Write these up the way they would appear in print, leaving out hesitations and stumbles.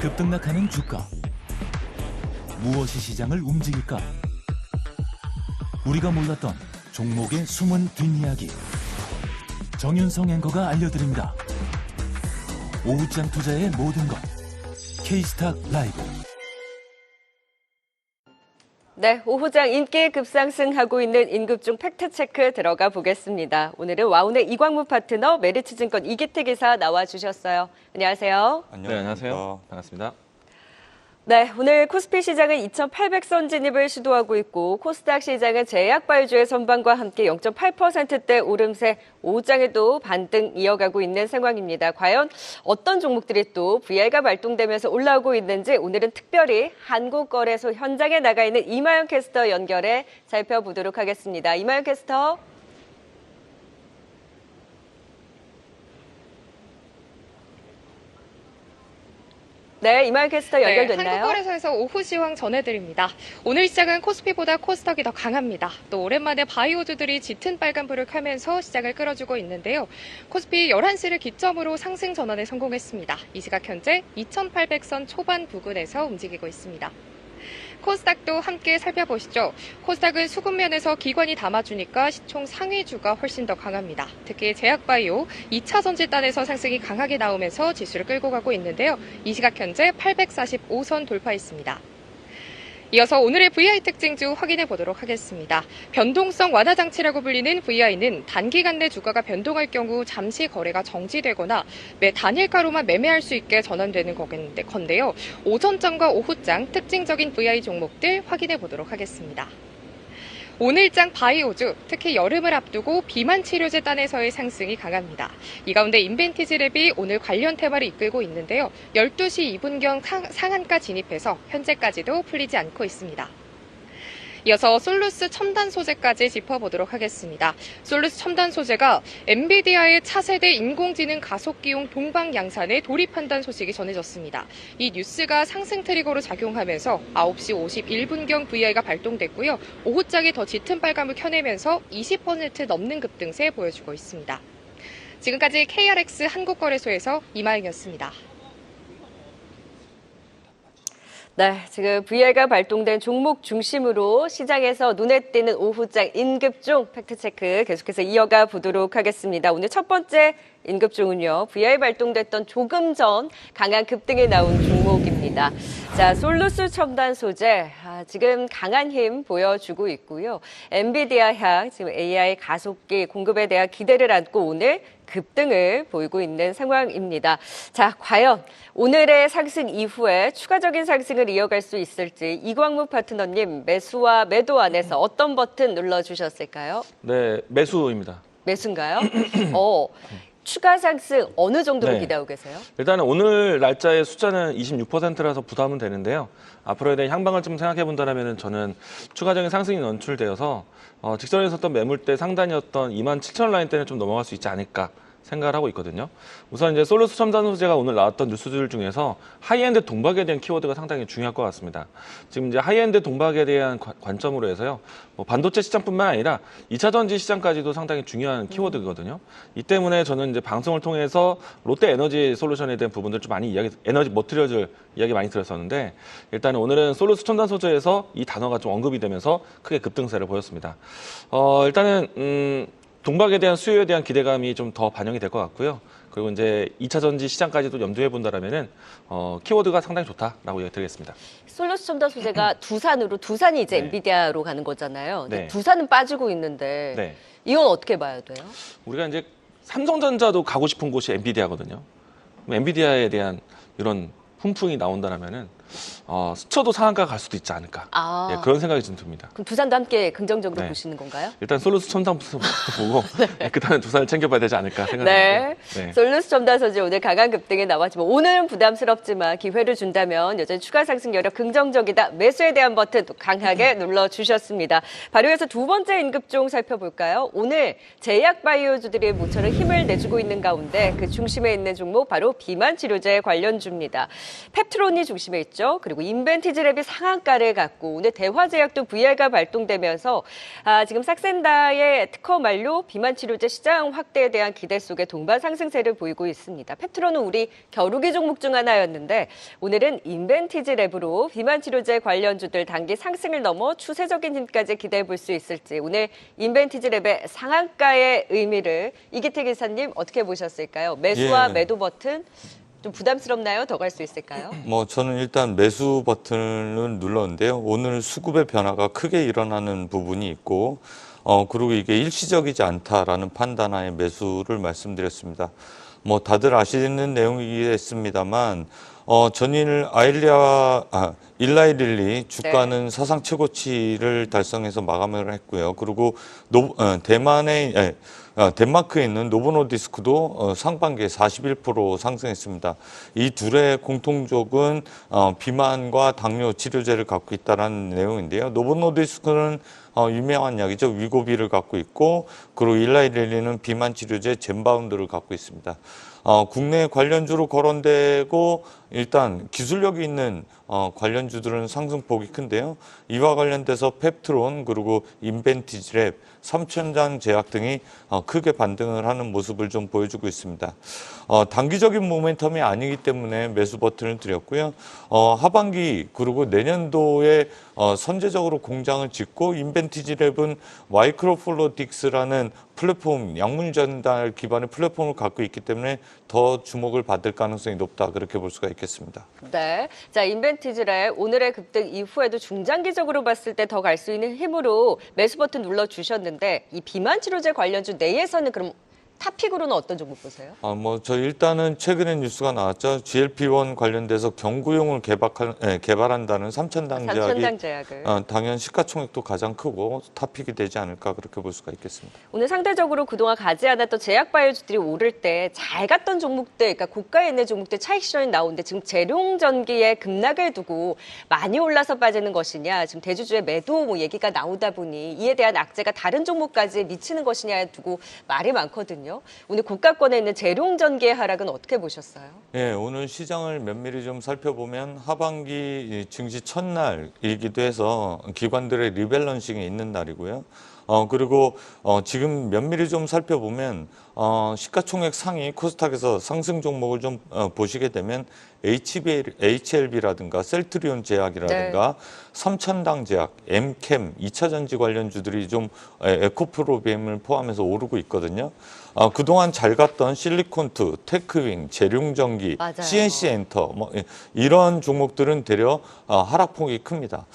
급등락하는 주가. 무엇이 시장을 움직일까? 우리가 몰랐던 종목의 숨은 뒷이야기. 정윤성 앵커가 알려드립니다. 오후장 투자의 모든 것. K스탁 라이브. 네, 오후장 인기 급상승하고 있는 인급중 팩트체크 들어가 보겠습니다. 오늘은 와운의 이광무 파트너, 메리츠증권 이기태 기사 나와주셨어요. 안녕하세요. 네, 안녕하세요. 반갑습니다. 네, 오늘 코스피 시장은 2,800선 진입을 시도하고 있고 코스닥 시장은 제약바이오주의 선방과 함께 0.8%대 오름세, 오후장에도 반등 이어가고 있는 상황입니다. 과연 어떤 종목들이 또 VI가 발동되면서 올라오고 있는지 오늘은 특별히 한국거래소 현장에 나가 있는 이마영 캐스터 연결해 살펴보도록 하겠습니다. 이마영 캐스터. 네, 이마영 캐스터 연결됐나요? 네, 한국거래소에서 오후 시황 전해드립니다. 오늘 시장은 코스피보다 코스닥이 더 강합니다. 또 오랜만에 바이오주들이 짙은 빨간불을 켜면서 시장을 끌어주고 있는데요. 코스피 11시를 기점으로 상승 전환에 성공했습니다. 이 시각 현재 2,800선 초반 부근에서 움직이고 있습니다. 코스닥도 함께 살펴보시죠. 코스닥은 수급면에서 기관이 담아주니까 시총 상위주가 훨씬 더 강합니다. 특히 제약바이오, 2차 전지단에서 상승이 강하게 나오면서 지수를 끌고 가고 있는데요. 이 시각 현재 845선 돌파했습니다. 이어서 오늘의 VI 특징주 확인해 보도록 하겠습니다. 변동성 완화 장치라고 불리는 VI는 단기간 내 주가가 변동할 경우 잠시 거래가 정지되거나 매 단일가로만 매매할 수 있게 전환되는 건데요. 오전장과 오후장 특징적인 VI 종목들 확인해 보도록 하겠습니다. 오늘장 바이오주, 특히 여름을 앞두고 비만 치료제 단에서의 상승이 강합니다. 이 가운데 인벤티지랩이 오늘 관련 테마를 이끌고 있는데요. 12시 2분경 상한가 진입해서 현재까지도 풀리지 않고 있습니다. 이어서 솔루스 첨단 소재까지 짚어보도록 하겠습니다. 솔루스 첨단 소재가 엔비디아의 차세대 인공지능 가속기용 동방양산에 돌입한다는 소식이 전해졌습니다. 이 뉴스가 상승 트리거로 작용하면서 9시 51분경 VI가 발동됐고요. 오후장에 더 짙은 빨감을 켜내면서 20% 넘는 급등세 보여주고 있습니다. 지금까지 KRX 한국거래소에서 이마영이었습니다. 네, 지금 VI가 발동된 종목 중심으로 시장에서 눈에 띄는 오후장 인급중 팩트체크 계속해서 이어가 보도록 하겠습니다. 오늘 첫 번째 인급중은요, VI 발동됐던 조금 전 강한 급등에 나온 종목입니다. 자, 솔루스 첨단 소재, 지금 강한 힘 보여주고 있고요. 엔비디아 향, 지금 AI 가속기 공급에 대한 기대를 안고 오늘 급등을 보이고 있는 상황입니다. 자, 과연 오늘의 상승 이후에 추가적인 상승을 이어갈 수 있을지 이광무 파트너님 매수와 매도 안에서 어떤 버튼 눌러주셨을까요? 네, 매수입니다. 매수인가요? 추가 상승 어느 정도로 네. 기대하고 계세요? 일단은 오늘 날짜의 숫자는 26%라서 부담은 되는데요. 앞으로에 대한 향방을 좀 생각해 본다면 저는 추가적인 상승이 연출되어서 직전에 있었던 매물대 상단이었던 27,000 라인대는 좀 넘어갈 수 있지 않을까 생각을 하고 있거든요. 우선 이제 솔루스 첨단 소재가 오늘 나왔던 뉴스들 중에서 하이엔드 동박에 대한 키워드가 상당히 중요할 것 같습니다. 지금 이제 하이엔드 동박에 대한 관점으로 해서요. 반도체 시장뿐만 아니라 2차 전지 시장까지도 상당히 중요한 키워드거든요. 이 때문에 저는 이제 방송을 통해서 롯데 에너지 솔루션에 대한 부분들 좀 많이 에너지 머티리얼 이야기 많이 들었었는데 일단은 오늘은 솔루스 첨단 소재에서 이 단어가 좀 언급이 되면서 크게 급등세를 보였습니다. 일단은 동박에 대한 수요에 대한 기대감이 좀 더 반영이 될 것 같고요. 그리고 이제 2차 전지 시장까지도 염두해 본다라면은 키워드가 상당히 좋다라고 얘기드리겠습니다. 솔루스 첨단 소재가 두산이 이제 네. 엔비디아로 가는 거잖아요. 근데 네. 두산은 빠지고 있는데 네. 이건 어떻게 봐야 돼요? 우리가 이제 삼성전자도 가고 싶은 곳이 엔비디아거든요. 엔비디아에 대한 이런 훈풍이 나온다라면은 스쳐도 상한가 갈 수도 있지 않을까. 예, 그런 생각이 좀 듭니다. 그럼 두산도 함께 긍정적으로 네. 보시는 건가요? 일단 솔루스 첨단부터 보고 그다음에 두산을 챙겨봐야 되지 않을까 생각합니다. 네. 네. 솔루스 첨단 소재 오늘 강한 급등에 나왔지만 오늘은 부담스럽지만 기회를 준다면 여전히 추가 상승 여력 긍정적이다. 매수에 대한 버튼 또 강하게 눌러주셨습니다. 바로 이어서 두 번째 인급종 살펴볼까요? 오늘 제약바이오주들이 모처럼 힘을 내주고 있는 가운데 그 중심에 있는 종목 바로 비만 치료제 관련주입니다. 펩트론이 중심에 있죠. 올랐죠. 그리고 인벤티지랩이 상한가를 갖고 오늘 대화제약도 VR가 발동되면서 지금 삭센다의 특허 만료, 비만 치료제 시장 확대에 대한 기대 속에 동반 상승세를 보이고 있습니다. 펩트론은 우리 겨루기 종목 중 하나였는데 오늘은 인벤티지랩으로 비만 치료제 관련주들 단기 상승을 넘어 추세적인 힘까지 기대해 볼 수 있을지 오늘 인벤티지랩의 상한가의 의미를 이기태 기사님 어떻게 보셨을까요? 매수와 매도 버튼 좀 부담스럽나요? 더 갈 수 있을까요? 저는 일단 매수 버튼을 눌렀는데요. 오늘 수급의 변화가 크게 일어나는 부분이 있고, 그리고 이게 일시적이지 않다라는 판단하에 매수를 말씀드렸습니다. 다들 아시는 내용이겠습니다만, 전일 일라이 릴리 주가는 사상 최고치를 달성해서 마감을 했고요. 그리고 덴마크에 있는 노보노디스크도 상반기에 41% 상승했습니다. 이 둘의 공통적은 비만과 당뇨 치료제를 갖고 있다는 내용인데요. 노보노디스크는 유명한 약이죠. 위고비를 갖고 있고, 그리고 일라이 릴리는 비만 치료제 젠바운드를 갖고 있습니다. 국내 관련주로 거론되고 일단 기술력이 있는 관련주들은 상승폭이 큰데요. 이와 관련돼서 펩트론 그리고 인벤티지랩, 삼천장 제약 등이 크게 반등을 하는 모습을 좀 보여주고 있습니다. 단기적인 모멘텀이 아니기 때문에 매수 버튼을 드렸고요. 하반기 그리고 내년도에 선제적으로 공장을 짓고 인벤티지랩은 마이크로플로틱스라는 플랫폼, 약물 전달 기반의 플랫폼을 갖고 있기 때문에 더 주목을 받을 가능성이 높다 그렇게 볼 수가 있겠습니다. 네, 자 인벤티지랩 오늘의 급등 이후에도 중장기적으로 봤을 때 더 갈 수 있는 힘으로 매수 버튼 눌러주셨는데 이 비만 치료제 관련주 내에서는 그럼 탑픽으로는 어떤 종목 보세요? 저 일단은 최근에 뉴스가 나왔죠. GLP-1 관련돼서 경구용을 개발한다는 삼천당 제약을. 당연 시가총액도 가장 크고 탑픽이 되지 않을까 그렇게 볼 수가 있겠습니다. 오늘 상대적으로 그동안 가지 않았던 제약바이오주들이 오를 때 잘 갔던 종목들, 그러니까 고가에 있는 종목들 차익 실현이 나오는데 지금 재룡전기에 급락을 두고 많이 올라서 빠지는 것이냐, 지금 대주주의 매도 얘기가 나오다 보니 이에 대한 악재가 다른 종목까지 미치는 것이냐에 두고 말이 많거든요. 오늘 고가권에 있는 재룡전기의 하락은 어떻게 보셨어요? 네, 오늘 시장을 면밀히 좀 살펴보면 하반기 증시 첫날이기도 해서 기관들의 리밸런싱이 있는 날이고요. 그리고 지금 면밀히 좀 살펴보면 시가총액 상위 코스닥에서 상승 종목을 좀 보시게 되면 HLB라든가 셀트리온 제약이라든가 삼천당 제약, 엠캠, 2차전지 관련주들이 좀 에코프로비엠을 포함해서 오르고 있거든요. 그동안 잘 갔던 실리콘투, 테크윙, 재룡전기, CNC엔터 이런 종목들은 되려 하락폭이 큽니다.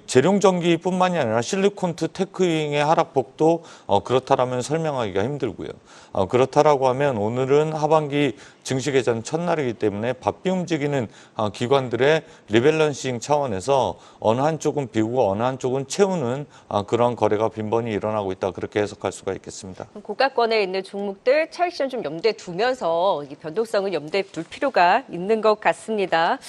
재룡전기뿐만이 아니라 실리콘투, 테크윙의 하락폭도 그렇다라면 설명하기가 힘들고요. 그렇다라고 하면 오늘은 하반기 증시 개장 첫날이기 때문에 바삐 움직이는 기관들의 리밸런싱 차원에서 어느 한쪽은 비우고 어느 한쪽은 채우는 그런 거래가 빈번히 일어나고 있다 그렇게 해석할 수가 있겠습니다. 고가권에 있는 종목들 차익 실현 좀 염두에 두면서 이 변동성을 염두에 둘 필요가 있는 것 같습니다.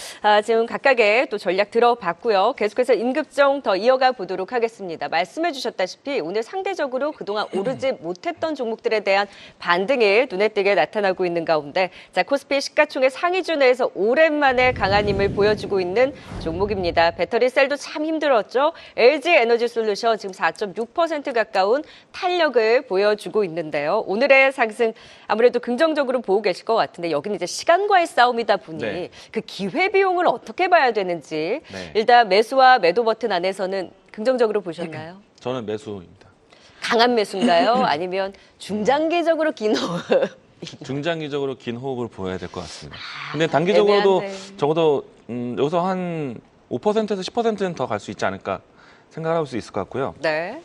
지금 각각의 또 전략 들어봤고요. 계속해서 임급정 더 이어가 보도록 하겠습니다. 말씀해 주셨다시피 오늘 상대적으로 그동안 오르지 못했던 종목들에 대한 반등이 눈에 띄게 나타나고 있는 가운데 자 코스피 시가총액 상위주 내에서 오랜만에 강한 힘을 보여주고 있는 종목입니다. 배터리 셀도 참 힘들었죠. LG 에너지 솔루션 지금 4.6% 가까운 탄력을 보여주고 있는데요. 오늘의 상승 아무래도 긍정적으로 보고 계실 것 같은데 여기는 이제 시간과의 싸움이다 보니 그 기회 비용을 어떻게 봐야 되는지 일단 매수와 매도 버튼 안에서는 긍정적으로 보셨나요? 저는 매수입니다. 강한 매수인가요? 아니면 중장기적으로 긴 호흡? 중장기적으로 긴 호흡을 보여야 될 것 같습니다. 근데 단기적으로도 적어도 여기서 한 5%에서 10%는 더 갈 수 있지 않을까 생각할 수 있을 것 같고요. 네.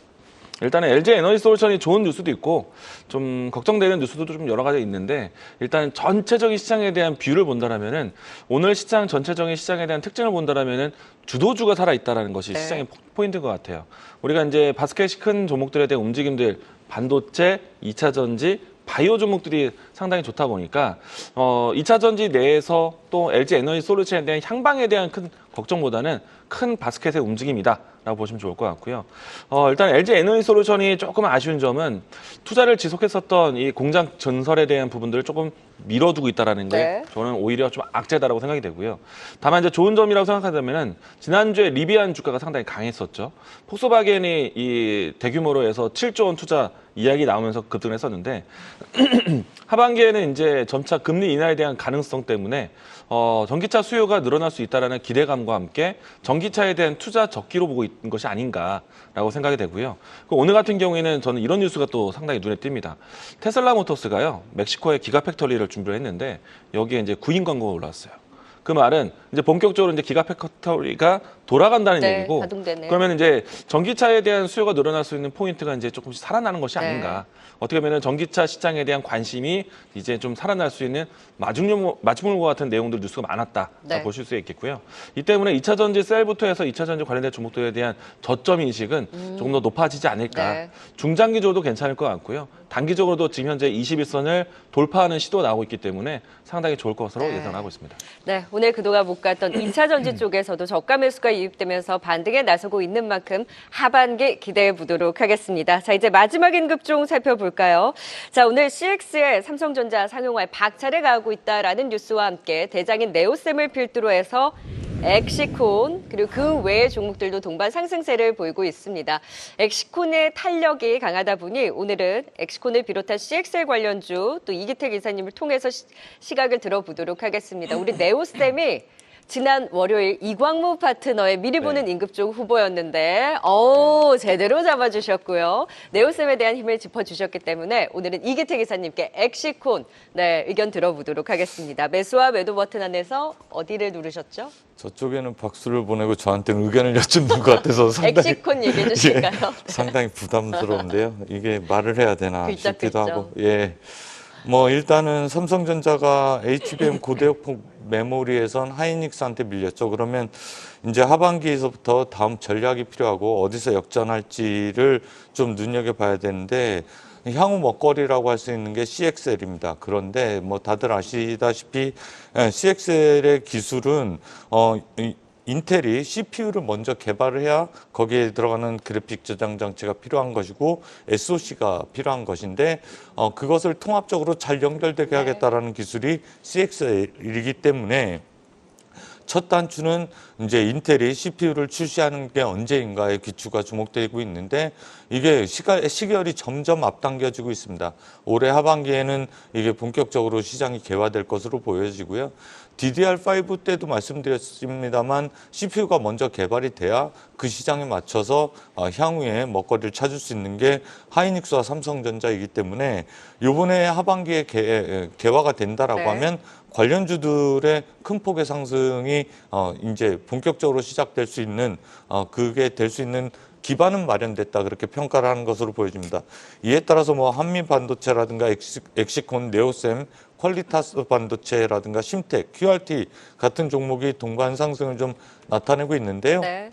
일단은 LG 에너지 솔루션이 좋은 뉴스도 있고 좀 걱정되는 뉴스도 좀 여러 가지 있는데 일단 전체적인 시장에 대한 뷰를 본다라면은 오늘 시장 전체적인 시장에 대한 특징을 본다라면은 주도주가 살아 있다라는 것이 시장의 포인트인 것 같아요. 우리가 이제 바스켓이 큰 종목들에 대한 움직임들 반도체, 2차 전지, 바이오 종목들이 상당히 좋다 보니까 2차 전지 내에서 또 LG 에너지 솔루션에 대한 향방에 대한 큰 걱정보다는 큰 바스켓의 움직임이다. 라고 보시면 좋을 것 같고요. 일단 LG 에너지솔루션이 조금 아쉬운 점은 투자를 지속했었던 이 공장 전설에 대한 부분들을 조금 밀어두고 있다라는 게 네. 저는 오히려 좀 악재다라고 생각이 되고요. 다만 이제 좋은 점이라고 생각하자면은 지난주에 리비안 주가가 상당히 강했었죠. 폭스바겐이 이 대규모로 해서 7조 원 투자 이야기 나오면서 급등을 했었는데 하반기에는 이제 점차 금리 인하에 대한 가능성 때문에 전기차 수요가 늘어날 수 있다라는 기대감과 함께 전기차에 대한 투자 적기로 보고 있는 것이 아닌가라고 생각이 되고요. 오늘 같은 경우에는 저는 이런 뉴스가 또 상당히 눈에 띕니다. 테슬라 모터스가요, 멕시코에 기가팩토리를 준비를 했는데 여기에 이제 구인 광고가 올라왔어요. 그 말은 이제 본격적으로 이제 기가팩토리가 돌아간다는 네, 얘기고, 가동되네요. 그러면 이제 전기차에 대한 수요가 늘어날 수 있는 포인트가 이제 조금씩 살아나는 것이 네. 아닌가. 어떻게 보면 전기차 시장에 대한 관심이 이제 좀 살아날 수 있는 마중물과 같은 내용들 뉴스가 많았다 네. 보실 수 있겠고요. 이 때문에 2차 전지 셀부터 해서 2차 전지 관련된 종목들에 대한 저점 인식은 조금 더 높아지지 않을까. 네. 중장기적으로도 괜찮을 것 같고요. 단기적으로도 지금 현재 21선을 돌파하는 시도가 나오고 있기 때문에 상당히 좋을 것으로 네. 예상하고 있습니다. 네, 오늘 그동안 못 갔던 2차 전지 쪽에서도 저가 매수가 유입되면서 반등에 나서고 있는 만큼 하반기 기대해 보도록 하겠습니다. 자, 이제 마지막 인급종 살펴볼까요? 자, 오늘 CX에 삼성전자 상용화에 박차를 가하고 있다라는 뉴스와 함께 대장인 네오셈을 필두로 해서 엑시콘 그리고 그 외의 종목들도 동반 상승세를 보이고 있습니다. 엑시콘의 탄력이 강하다 보니 오늘은 엑시콘을 비롯한 CXL 관련주 또 이기택 이사님을 통해서 시각을 들어보도록 하겠습니다. 우리 네오셈이 지난 월요일 이광무 파트너의 미리 보는 임급종 후보였는데 제대로 잡아주셨고요. 네오셈에 대한 힘을 짚어주셨기 때문에 오늘은 이기택 이사님께 엑시콘 의견 들어보도록 하겠습니다. 매수와 매도 버튼 안에서 어디를 누르셨죠? 저쪽에는 박수를 보내고 저한테는 의견을 여쭙는 것 같아서 상당히 엑시콘 얘기해 주실까요? 상당히 부담스러운데요. 이게 말을 해야 되나 글자 싶기도 뺐죠. 하고. 예. 뭐 일단은 삼성전자가 HBM 고대역폭 메모리에선 하이닉스한테 밀렸죠. 그러면 이제 하반기에서부터 다음 전략이 필요하고 어디서 역전할지를 좀 눈여겨봐야 되는데 향후 먹거리라고 할 수 있는 게 CXL입니다. 그런데 뭐 다들 아시다시피 CXL의 기술은 인텔이 CPU를 먼저 개발을 해야 거기에 들어가는 그래픽 저장 장치가 필요한 것이고 SoC가 필요한 것인데 그것을 통합적으로 잘 연결되게 하겠다라는 기술이 CXL이기 때문에 첫 단추는 이제 인텔이 CPU를 출시하는 게 언제인가의 귀추가 주목되고 있는데 이게 시결이 점점 앞당겨지고 있습니다. 올해 하반기에는 이게 본격적으로 시장이 개화될 것으로 보여지고요. DDR5 때도 말씀드렸습니다만 CPU가 먼저 개발이 돼야 그 시장에 맞춰서 향후에 먹거리를 찾을 수 있는 게 하이닉스와 삼성전자이기 때문에 이번에 하반기에 개화가 된다라고 하면 관련주들의 큰 폭의 상승이 이제 본격적으로 시작될 수 있는 그게 될 수 있는 기반은 마련됐다 그렇게 평가를 하는 것으로 보여집니다. 이에 따라서 뭐 한미 반도체라든가 엑시콘, 네오셈, 퀄리타스 반도체라든가 심텍, QRT 같은 종목이 동반 상승을 좀 나타내고 있는데요. 네.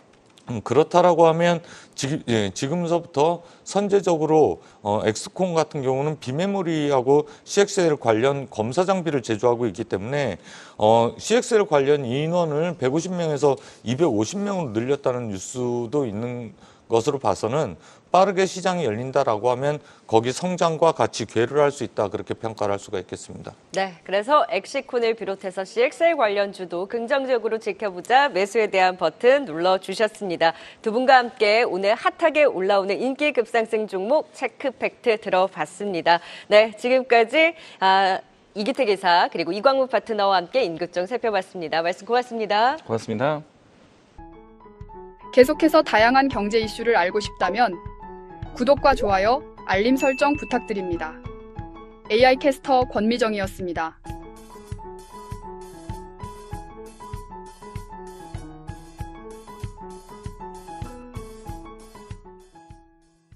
그렇다라고 하면 지금서부터 선제적으로 엑스콘 같은 경우는 비메모리하고 CXL 관련 검사 장비를 제조하고 있기 때문에 CXL 관련 인원을 150명에서 250명으로 늘렸다는 뉴스도 있는 것으로 봐서는 빠르게 시장이 열린다라고 하면 거기 성장과 같이 괴를 할 수 있다 그렇게 평가를 할 수가 있겠습니다. 네, 그래서 엑시콘을 비롯해서 CXL 관련주도 긍정적으로 지켜보자 매수에 대한 버튼 눌러주셨습니다. 두 분과 함께 오늘 핫하게 올라오는 인기 급상승 종목 체크팩트 들어봤습니다. 네, 지금까지 이기택 이사 그리고 이광무 파트너와 함께 인급종 살펴봤습니다. 말씀 고맙습니다. 고맙습니다. 계속해서 다양한 경제 이슈를 알고 싶다면 구독과 좋아요, 알림 설정 부탁드립니다. AI 캐스터 권미정이었습니다.